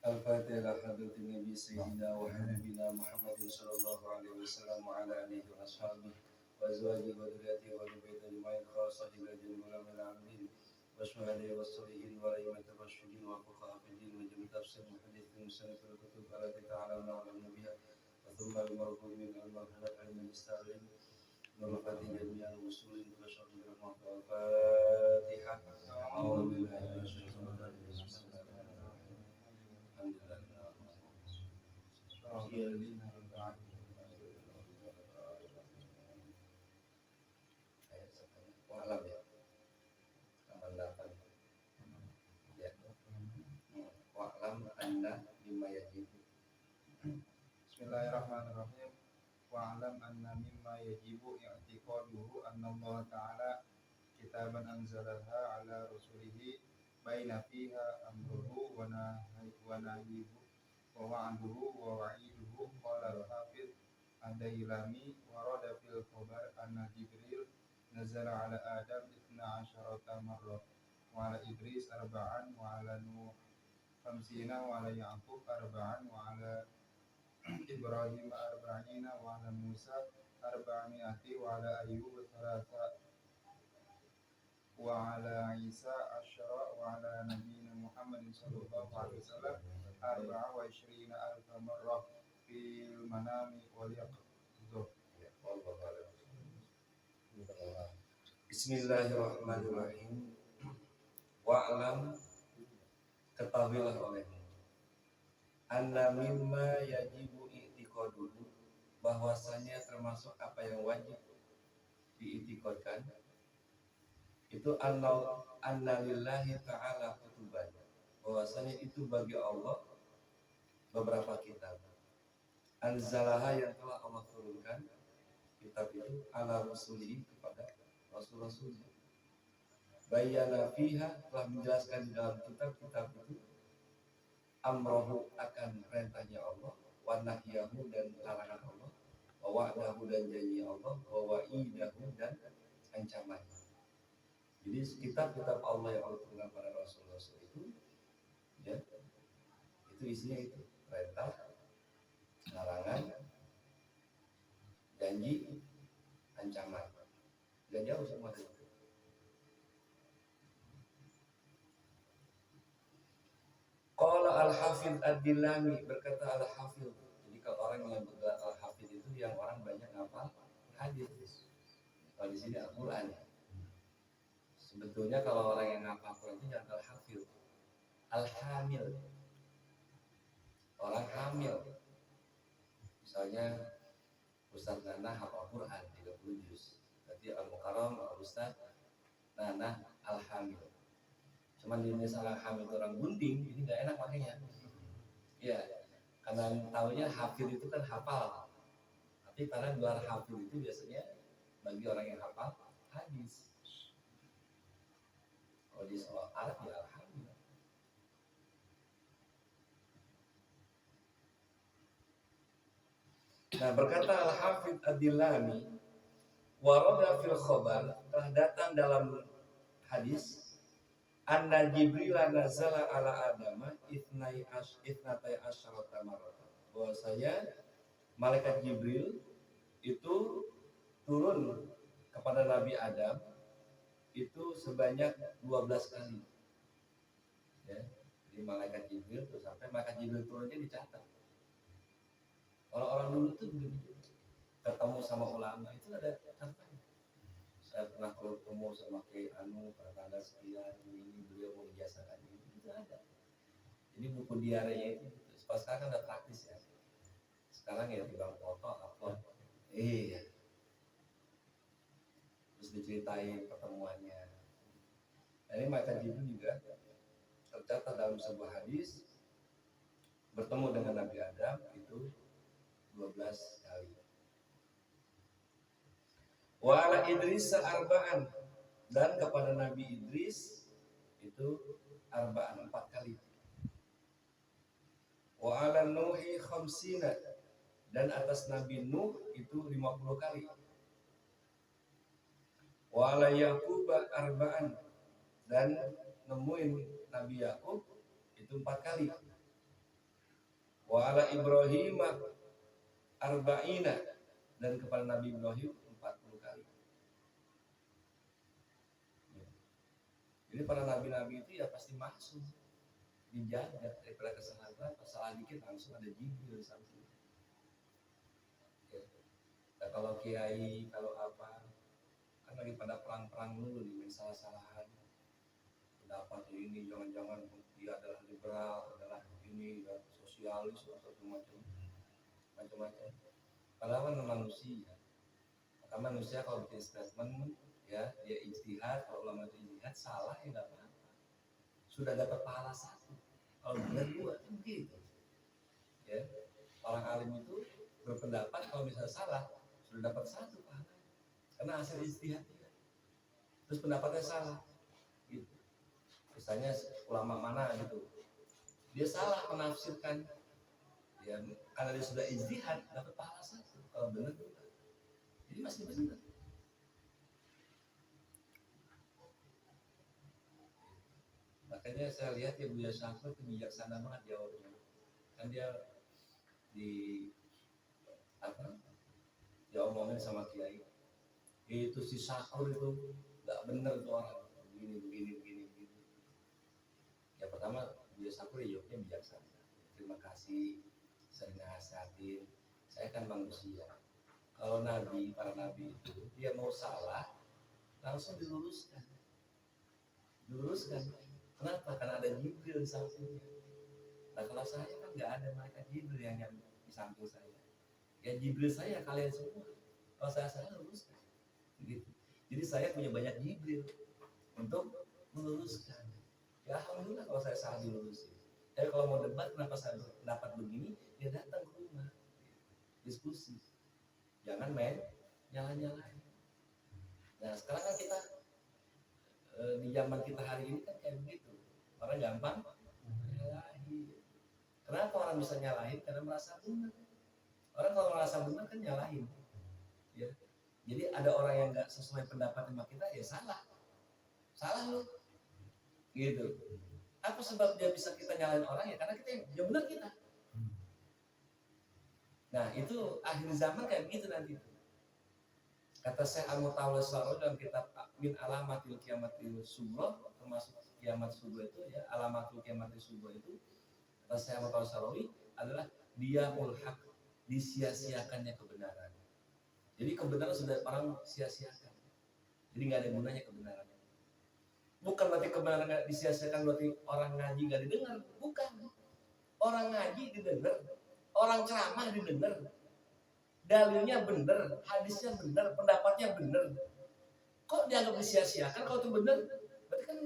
Al-Fatihah hadratin Nabi Sayyidina wa Habibina Muhammadin sallallahu alaihi wasallam wa ala alihi wa ashabihi wa azwajihi wa dhurriyyatihi wa ahli baitihi ajma'in khassatan ila jami'il amrin wa syuhada'i wa shalihin wa ra'imati rasyidin wa fuqaha fid-din wa jami' tafsir muhaddithin musannif al-kutub allati ta'alamna 'ala nabiha wa thumma al-marhumin al-marhumat al-musta'lim Al-Fatihah jami'an muslimin wa syuhada'i al-Fatihah a'udzu billahi minasyaitonir rajim Wa'lam ya, amal 8 ya. Wa'lam anna mimma yajibu. Bismillahirrahmanirrahim. Wa'alam anna mimma yajibu i'tiqaduhu anna Allah Ta'ala kitaban anzalaha ala rasulihi baina fiha amruhu wa nahyihi wa wa'duhu wa wa'iduhu. Qala al-hafidh ad-Dailami warada fil khabar anna Jibril nazala ala Adam 12 marrah wa ala Idris arba'an wa ala Nuh 50 wa ala Ya'qub arba'an wa ala Ibrahim arba'ina wa ala Musa arba'mi'ati wa ala Ayyub thalatha wa ala Isa asyara wa ala Nabiina Muhammadin sallallahu alaihi wasallam arba'a wa ishrina alfa marrah fil manami wal yaqظah. Bismillahirrahmanirrahim. Wa'lam, ketahuilah olehmu, anna mimma yajibu i'tiqaduhu, bahwasanya termasuk apa yang wajib diiktikadkan itu anna lillahi ta'ala kutuban, bahwasanya itu bagi Allah beberapa kitab, anzalaha yang telah Allah turunkan kitab itu ala rusuli kepada rasul-rasulnya, bayyana fiha, telah menjelaskan di dalam kitab-kitab itu amrohu, akan perintahnya Allah, wa nahyahu, dan larangan Allah, wa wa'dahu, dan janji Allah, wa wa'idahu, dan ancamannya. Jadi kitab-kitab Allah yang Allah turunkan pada rasul-rasul itu ya, itu isinya itu perintah, larangan, janji, ancaman, dan jauh semua itu. Qala al-Hafidh ad-Dailami, berkata al-Hafidh. Jadi kalau orang yang bergelar al-Hafidh itu yang orang banyak ngapal hadis. Kalau di sini Al-Qur'an ya. Sebetulnya kalau orang yang ngapal Quran itu jangan al-Hafidh, al-Hamil. Orang hamil. Misalnya Ustaz Nana hafal Quran 30 juz. Berarti Al-Mukarram Ustaz Nana al-Hamil. Cuman di Indonesia orang hamil itu orang gunting, jadi nggak enak makanya. Ya, karena tahunya hafil itu kan hafal. Tapi karena gelar hafil itu biasanya bagi orang yang hafal hadis. Kalau di soal Arab ya al-hamil. Nah, berkata al-Hafidh ad-Dailami, warada fil khabar, telah datang dalam hadis, anna Jibril nazala ala Adama itnatai asyarata marratan, bahwasanya malaikat Jibril itu turun kepada Nabi Adam itu sebanyak 12 kali. Ya, jadi malaikat Jibril tuh sampai malaikat Jibril turunnya dicatat. Orang-orang dulu tuh begitu, ketemu sama ulama itu ada catatan. Saya pernah ketemu sama Kiai Anu, pertanda sekian, ini beliau mau ijazahkan ini, itu ada. Jadi buku diarinya itu, pas sekarang kan udah praktis ya. Sekarang ya tinggal foto, upload. Iya. Terus diceritain pertemuannya. Nah, ini malaikat Jibril juga tercatat dalam sebuah hadis bertemu dengan Nabi Adam itu 12 kali. Wa ala Idris arba'an, dan kepada Nabi Idris itu arba'an 4 kali. Wa ala Nuhi khamsina, dan atas Nabi Nuh itu 50 kali. Wa ala Yaqub arba'an, dan nemuin Nabi Yakub itu 4 kali. Wa ala Ibrahim arba'ina, dan kepada Nabi Ibrahim 40 kali. Jadi para nabi-nabi itu ya pasti masuk, dijaga daripada kesalahan. Salah dikit langsung ada Jibril samping. Ya. Nah, kalau kiai, kalau apa, kan lagi pada perang-perang dulu nih, salah-salahan. Pendapat ini jangan-jangan dia adalah liberal, adalah ini ya, sosialis atau macam-macam. Padahal kan manusia. Maka manusia kalau bikin statement ya dia ijtihad, kalau ulama itu ijtihad salah ya nggak apa-apa. Sudah dapat pahala 1. Kalau benar 2 kan begitu. Ya. Orang alim itu berpendapat kalau misalnya salah sudah dapat 1 pahala. Karena hasil ijtihadnya. Terus pendapatnya salah. Gitu. Misalnya ulama mana gitu. Dia salah menafsirkan, ya karena dia sudah ijtihad dapat pahala 1. Kalau benar juga, jadi masih benar. Makanya saya lihat ya Buya Syafir itu bijaksana banget jawabnya. Kan dia dia omongin sama kiai, itu si Syakur itu nggak benar tuh orang begini. Ya pertama Buya Syafir jawabnya bijaksana. Terima kasih, sering nasihatin. Saya kan manusia. Kalau nabi, para nabi itu dia mau salah langsung diluruskan. Kenapa? Karena ada Jibril di sampingnya. Nah kalau saya kan nggak ada malaikat Jibril yang di samping saya. Ya Jibril saya kalian semua. Kalau saya salah luruskan. Gitu. Jadi saya punya banyak Jibril untuk meluruskan. Ya alhamdulillah kalau saya salah dilurusin. Tapi kalau mau debat kenapa saya dapat begini, ya datang ke rumah. Diskusi, jangan main nyala-nyalain. Nah sekarang kan kita di zaman kita hari ini kan kayak begitu, orang gampang nyalahin. Kenapa orang bisa nyalahin? Karena merasa benar. Orang kalau merasa benar kan nyalahin. Ya. Jadi ada orang yang nggak sesuai pendapat sama kita, ya salah lo, gitu. Apa sebab dia bisa kita nyalahin orang? Ya karena kita yang benar kita. Nah itu akhir zaman kayak begitu nanti. Kata Syekh Al-Mutawalli dalam kitab Min Alamatil Qiyamatil Sughra, termasuk kiamat sughra itu ya, alamatul kiamatil sughra itu kata Syekh Al-Mutawalli adalah diamul haq, disia-siakannya kebenaran. Jadi kebenaran sudah orang sia-siakan. Jadi nggak ada gunanya kebenaran. Bukan berarti kebenaran nggak disia-siakan berarti orang ngaji nggak didengar, bukan. Orang ngaji didengar. Orang ceramah didengar, dalilnya benar, hadisnya benar, pendapatnya benar. Kok dianggap disia-siakan? Kalau itu benar, berarti kan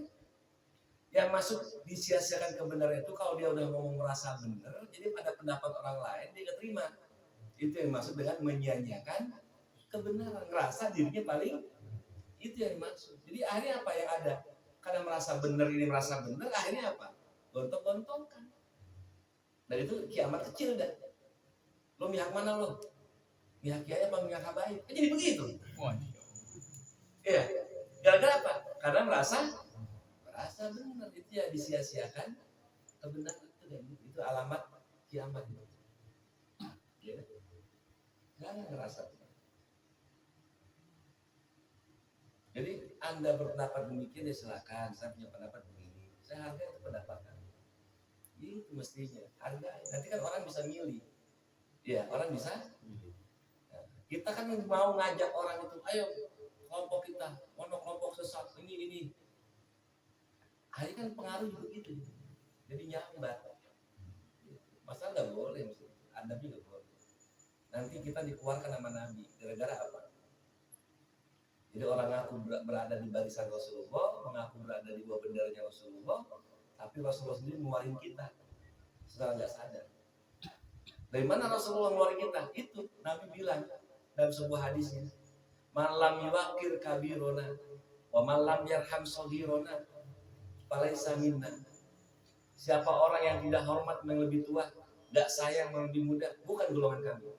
yang masuk disia-siakan kebenaran itu kalau dia udah ngomong merasa benar, jadi pada pendapat orang lain dia nggak terima. Itu yang masuk dengan menyia-nyiakan kebenaran, ngerasa dirinya paling, itu yang dimaksud. Jadi akhirnya apa yang ada? Karena merasa benar ini merasa benar, akhirnya apa? Gontok-gontokan. Dan itu kiamat kecil dah. Lo mihak mana lo? Mihak kiai apa mihak habaib? Jadi begitu. Iya. Gara-gara apa? Karena merasa benar, itu ya disia-siakan kebenaran itu dan itu alamat kiamat. Ya. Jangan ngerasa. Jadi Anda berpendapat demikian ya silakan. Saya punya pendapat begini. Saya hargai itu pendapat Anda. Itu mestinya hargai. Nanti kan orang bisa milih. Ya, orang bisa. Kita kan mau ngajak orang itu, ayo kelompok kita, kelompok sesat ini. Akhirnya kan pengaruh begitu. Jadi nyambat. Masalah nggak boleh, Anda juga boleh. Nanti kita dikeluarkan sama Nabi. Gara-gara apa? Jadi orang ngaku berada di barisan Rasulullah, mengaku berada di bawah benderanya Rasulullah, tapi Rasulullah sendiri ngeluarin kita secara nggak sadar. Dari mana Rasulullah ngeluarin kita? Itu Nabi bilang dalam sebuah hadisnya, malam yuwakir kabirona, wa malam yarham sohirona, falaisa minna. Siapa orang yang tidak hormat yang lebih tua, nggak sayang yang lebih muda, bukan golongan kami.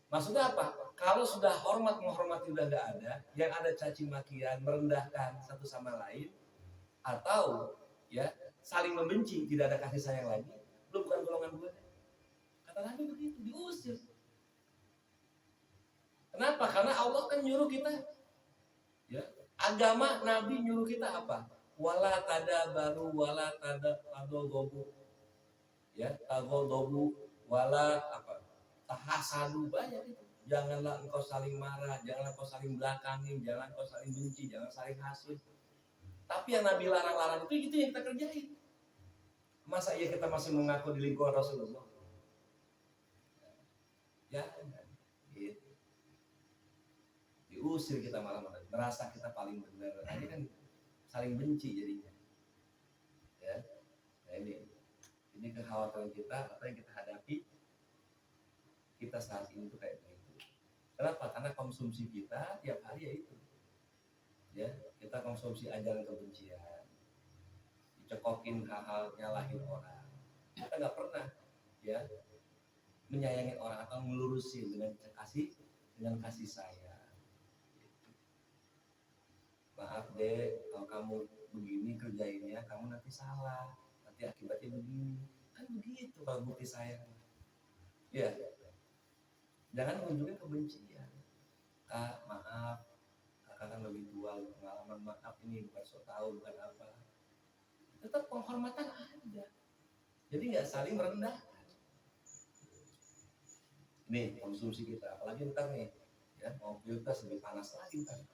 Maksudnya apa? Kalau sudah hormat menghormati udah nggak ada, yang ada caci makian, merendahkan satu sama lain, atau ya saling membenci, tidak ada kasih sayang lagi, lu bukan golongan golongan gue. Kata Nabi begitu, diusir. Kenapa? Karena Allah kan nyuruh kita, ya, agama Nabi nyuruh kita apa? Wala tadabaru wala tagobu, ya, tagobu wala apa? Tahasadu, banyak itu. Janganlah engkau saling marah, janganlah engkau saling belakangin, jangan engkau saling benci, jangan saling hasut. Tapi yang Nabi larang-larang itu yang kita kerjain. Masa iya kita masih mengaku di lingkungan Rasulullah? Ya, gitu. Diusir kita malam-malam, merasa kita paling benar. Nah, ini kan saling benci jadinya. Ya, nah ini kekhawatiran kita, apa yang kita hadapi kita saat ini tuh kayak begitu. Kenapa? Karena konsumsi kita tiap hari ya itu. Ya, kita konsumsi ajaran kebencian, dicekokin hal-hal nyalahin orang. Kita nggak pernah, ya, menyayangi orang atau melurusin dengan kasih sayang. Maaf deh, kalau kamu begini kerjainnya, kamu nanti salah, nanti akibatnya begini. Kan begitu kalau bukti sayang. Ya, jangan menunjukkan kebencian. Kak, maaf, kakak kan lebih tua, pengalaman, maaf ini bukan sok tahu, bukan apa. Tetap penghormatan ada. Jadi nggak saling merendahkan. Nih konsumsi kita, apalagi ntar nih, ya, mau pilpres lebih panas lagi ntar.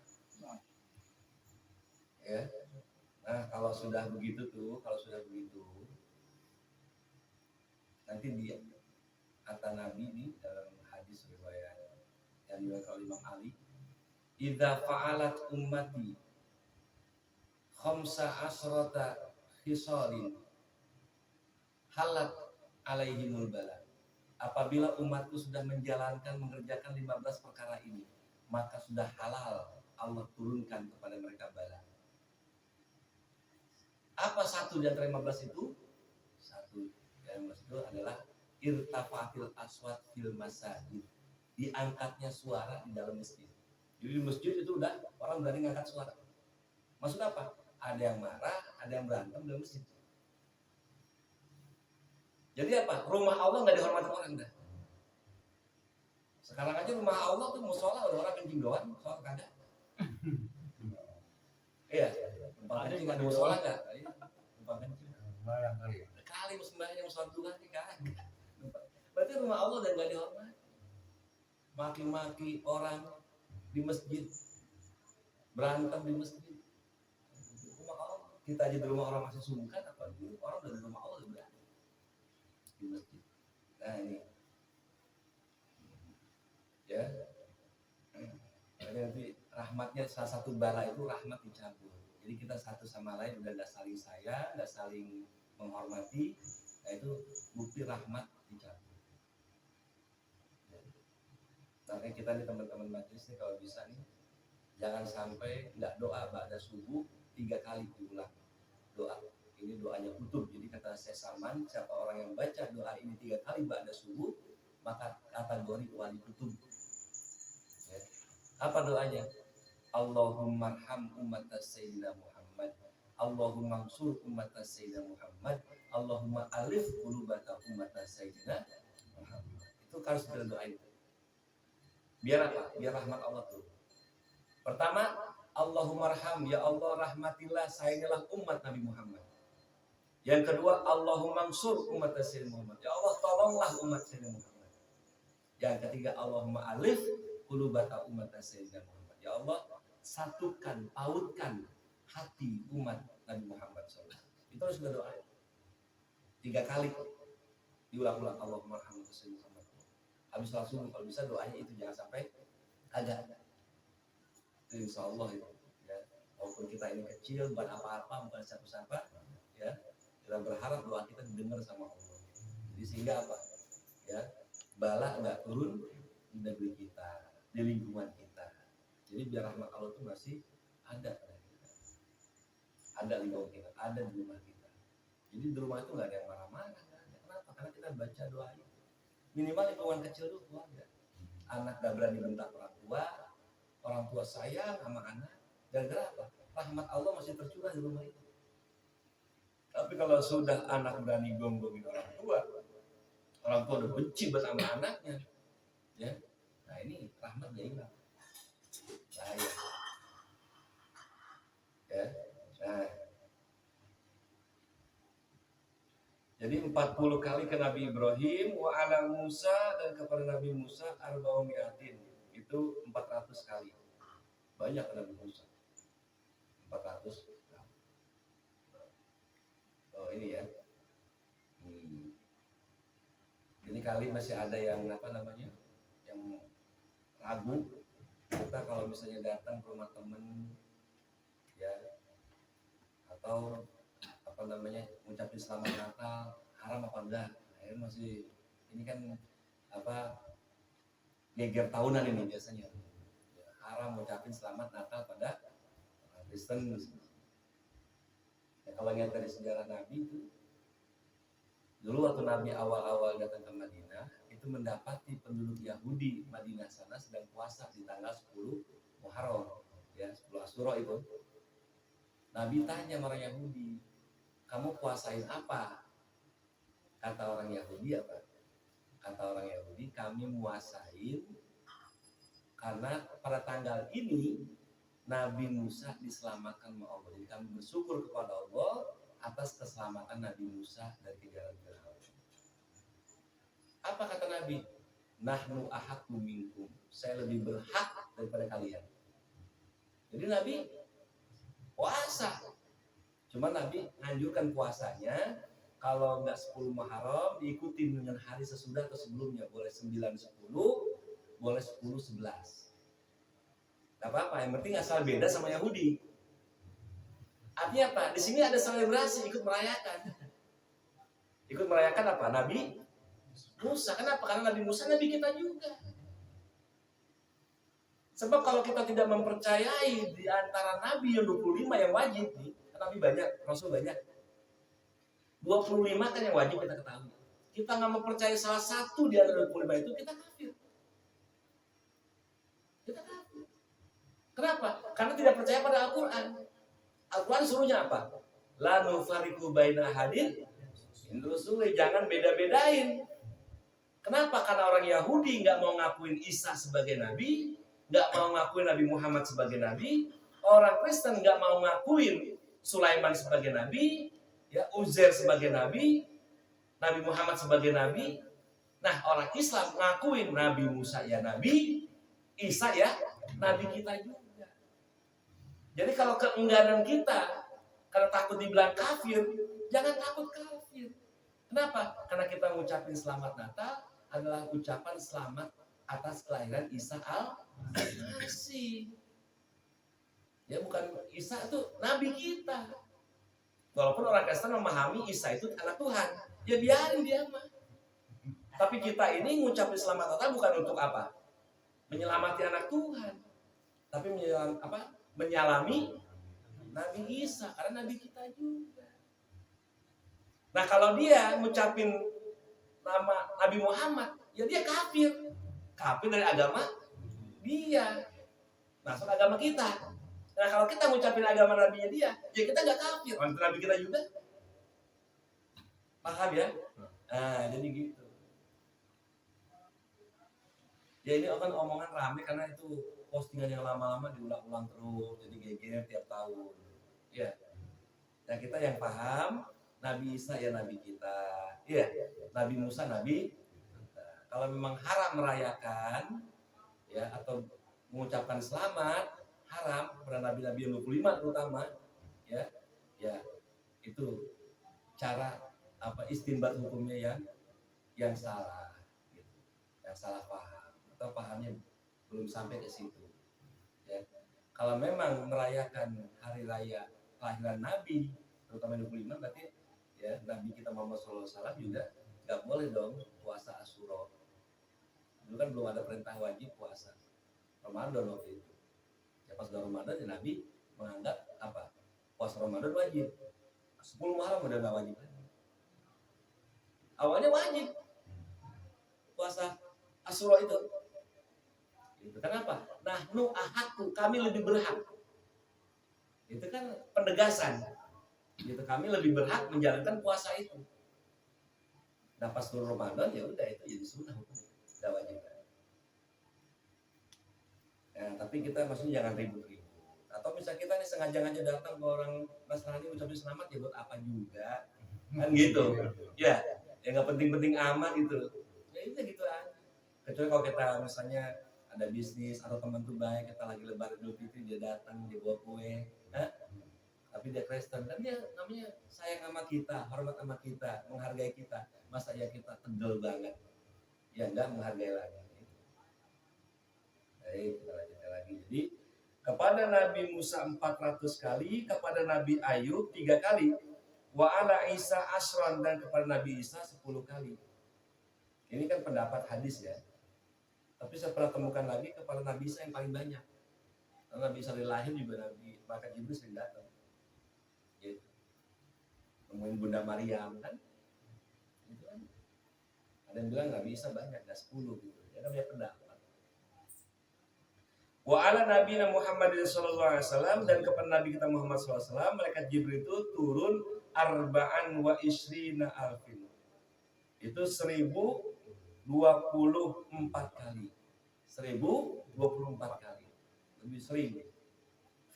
Ya, nah kalau sudah begitu, nanti dia kata Nabi nih dalam hadis riwayat yang diriwayatkan oleh Imam Ali, idza fa'alat ummati khamsa asrata khisalin halat alaihimul bala. Apabila umatku sudah mengerjakan 15 perkara ini, maka sudah halal Allah turunkan kepada mereka bala. Apa satu di antara 15 itu? Satu dari 15 itu adalah irtafa'atil aswat fil masajid. Diangkatnya suara di dalam masjid. Jadi di masjid itu udah orang berani ngangkat suara. Maksud apa? Ada yang marah, ada yang berantem dalam masjid. Jadi apa? Rumah Allah nggak dihormati orang dah. Sekarang aja rumah Allah tuh musola udah orang kencing doang, soal kagak. Iya, tempat kencing ada musola nggak? Tempat kencing. Kali sembahyang sholat duha nih kan. Berarti rumah Allah udah nggak dihormati. Maki-maki orang di masjid, berantem di masjid. Rumah Allah. Kita aja di rumah orang masih sungkan, apa dulu orang dari rumah Allah udah berani di masjid. Nah ini, ya. Nanti rahmatnya salah satu bala itu rahmat dicabut. Jadi kita satu sama lain udah nggak saling sayang, nggak saling menghormati. Nah itu bukti rahmat dicabut. Makanya kita nih teman-teman majelis nih kalau bisa nih jangan sampai nggak doa ba'da subuh 3 kali diulang doa. Ini doanya kutub. Jadi kata Syekh Salman, siapa orang yang baca doa ini 3 kali ba'da subuh maka kategori wali kutub. Ya. Apa doanya? Allahumma arham ummat Sayyidina Muhammad, Allahumma ansur ummat Sayyidina Muhammad, Allahumma alif qulubata ummat Sayyidina Muhammad. Itu harus kita doain. Biar apa? Biar rahmat Allah tuh. Pertama, Allahumma arham, ya Allah rahmatilah sayangilah umat Nabi Muhammad. Yang kedua, Allahumma ansur ummat Sayyidina Muhammad, ya Allah tolonglah umat Sayyidina Muhammad. Yang ketiga, Allahumma alif qulubata ummat Sayyidina Muhammad, ya Allah satukan, pautkan hati umat Nabi Muhammad SAW. Itu harus kita doa 3 kali diulang-ulang, Allahumma arham Sayyidina Muhammad. Habis sholat subuh kalau bisa doanya itu jangan sampai kagak. Itu insya Allah itu. Ya. Walaupun kita ini kecil, bukan apa-apa, bukan siapa-siapa, ya kita berharap doa kita didengar sama Allah. Jadi sehingga apa? Ya, bala nggak turun di negeri kita, di lingkungan kita. Jadi biar rahmat Allah itu masih ada pada kita. Ada di lingkungan kita, ada di rumah kita. Jadi di rumah itu nggak ada yang marah-marah. Kenapa? Karena kita baca doa itu. Minimal lingkungan kecil itu keluarga. Anak gak berani bentak orang tua sayang sama anak. Gara-gara apa? Rahmat Allah masih tercurah di rumah itu. Tapi kalau sudah anak berani gonggongin orang tua, Orang tua udah benci buat sama anaknya, ya. Nah ini rahmatnya hilang. Bahaya. Ya. Nah, jadi 40 kali ke Nabi Ibrahim, wa ala Musa, dan kepada Nabi Musa arba'umiatin. Itu 400 kali. Banyak ke Nabi Musa. 400 kali. Oh ini ya. Ini kali masih ada yang yang ragu. Kita kalau misalnya datang ke rumah temen, ya, atau ngucapin selamat Natal, haram apa enggak? Nah, ini masih, ini kan geger tahunan ini biasanya. Ya, haram ngucapin selamat Natal pada Kristen. Ya, kalau lihat dari sejarah Nabi itu, dulu waktu Nabi awal-awal datang ke Madinah, itu mendapati penduduk Yahudi Madinah sana sedang puasa di tanggal 10 Muharram, ya 10 Asyura itu. Nabi tanya orang Yahudi, kamu puasain apa? Kata orang Yahudi apa? Kata orang Yahudi, kami puasain karena pada tanggal ini Nabi Musa diselamatkan oleh Allah. Jadi kami bersyukur kepada Allah atas keselamatan Nabi Musa dari kejaran Firaun. Apa kata Nabi? Nahnu ahaqqu minkum. Saya lebih berhak daripada kalian. Jadi Nabi puasa. Cuma Nabi anjurkan puasanya kalau nggak 10 Muharram diikuti dengan hari sesudah atau sebelumnya. Boleh 9-10, boleh 10-11. Gak apa-apa, yang penting asal beda sama Yahudi. Artinya apa? Di sini ada selebrasi, ikut merayakan. Ikut merayakan apa? Nabi Musa. Kenapa? Karena Nabi Musa Nabi kita juga. Sebab kalau kita tidak mempercayai di antara Nabi yang 25 yang wajib, Nabi banyak, Rasul banyak. 25 kan yang wajib kita ketahui. Kita nggak mempercayai salah satu di antara 25 itu, kita kafir. Kita kafir. Kenapa? Karena tidak percaya pada Al-Quran. Al-Quran suruhnya apa? La nufariqu baina ahadin min rusuli, jangan beda-bedain. Kenapa? Karena orang Yahudi nggak mau ngakuin Isa sebagai nabi, nggak mau ngakuin Nabi Muhammad sebagai nabi. Orang Kristen nggak mau ngakuin Sulaiman sebagai nabi, ya Uzair sebagai nabi, Nabi Muhammad sebagai nabi. Nah, orang Islam ngakuin Nabi Musa ya nabi, Isa ya nabi kita juga. Jadi kalau keengganan kita, karena takut dibilang kafir, jangan takut kafir. Kenapa? Karena kita ngucapin selamat Natal adalah ucapan selamat atas kelahiran Isa al-Masih. Ya bukan, Isa itu nabi kita. Walaupun orang Kristen memahami Isa itu anak Tuhan, ya biarin dia mah. Tapi kita ini ngucapin selamat Natal bukan untuk apa? Menyelamati anak Tuhan, tapi menyalami Nabi Isa, karena Nabi kita juga. Nah kalau dia ngucapin nama Nabi Muhammad, ya dia kafir. Kafir dari agama dia, masuk agama kita. Nah kalau kita ngucapin agama Nabi dia, ya kita gak kafir. Orang Nabi kita juga. Paham ya? Nah jadi gitu. Ya ini akan omongan rame karena itu postingan yang lama-lama diulang-ulang terus, jadi geger tiap tahun. Ya. Nah kita yang paham, Nabi Isa ya nabi kita, ya. Nabi Musa nabi kita. Kalau memang haram merayakan, ya atau mengucapkan selamat, haram pada nabi-nabi yang 25 terutama, ya itu cara istinbat hukumnya yang salah, gitu. Yang salah paham atau pahamnya belum sampai ke situ. Ya. Kalau memang merayakan hari raya kelahiran Nabi, terutama 25, berarti ya Nabi kita Muhammad SAW juga nggak boleh dong puasa Asyura. Dulu kan belum ada perintah wajib puasa Ramadan waktu itu. Ya pas udah Ramadan ya Nabi menganggap puasa Ramadan wajib. 10 Muharram udah nggak wajib. Awalnya wajib puasa Asyura itu. Kenapa? Nahnu ahaqqu, kami lebih berhak. Itu kan penegasan. Gitu, kami lebih berhak menjalankan puasa itu. Nah pas turun Ramadan ya udah itu jadi sunnah hukumnya, tidak wajib. Nah, tapi kita maksudnya jangan ribut-ribut. Atau misalnya kita nih sengaja datang ke orang Nasrani ucapin selamat ya buat apa juga, kan gitu. Ya, ya nggak penting-penting amat gitu. Ya itu gitu aja. Kecuali kalau kita misalnya ada bisnis atau teman tuh baik, kita lagi lebaran Idul Fitri dia datang dia bawa kue, tapi dia Kristen kan dia namanya sayang sama kita, hormat sama kita, menghargai kita. Masa ya kita tegel banget, ya enggak menghargai lagi. Baik, kita lanjutkan lagi. Jadi kepada Nabi Musa 400 kali, kepada Nabi Ayub 3 kali, wa ala Isa asron, dan kepada Nabi Isa 10 kali. Ini kan pendapat hadis ya. Tapi saya pernah temukan lagi kepada Nabi Isa yang paling banyak. Karena Nabi Isa lahir juga Nabi maka Jibril sering datang. Gitu. Nemuin Bunda Maryam kan. Gitu kan. Ada yang bilang Nabi Isa banyak, enggak 10 gitu. Ya namanya pendapat. Wa ala Nabi Muhammad sallallahu alaihi wasallam, dan kepada Nabi kita Muhammad sallallahu alaihi wasallam malaikat Jibril itu turun arba'an wa isrina alfin. Itu 1024 kali. 1024 kali. Lebih sering.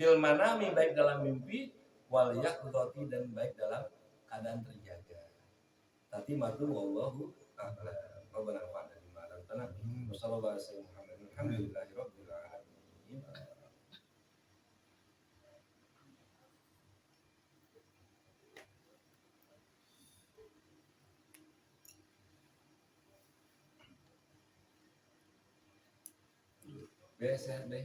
Fil manami, baik dalam mimpi, wal yaqdati, dan baik dalam keadaan terjaga. Tapi matu wallahu a'lam. Rabbana fa'ala bima alamtana. Wassallallahu alaihi wasallam. Alhamdulillahi rabbil alamin. Biasa deh.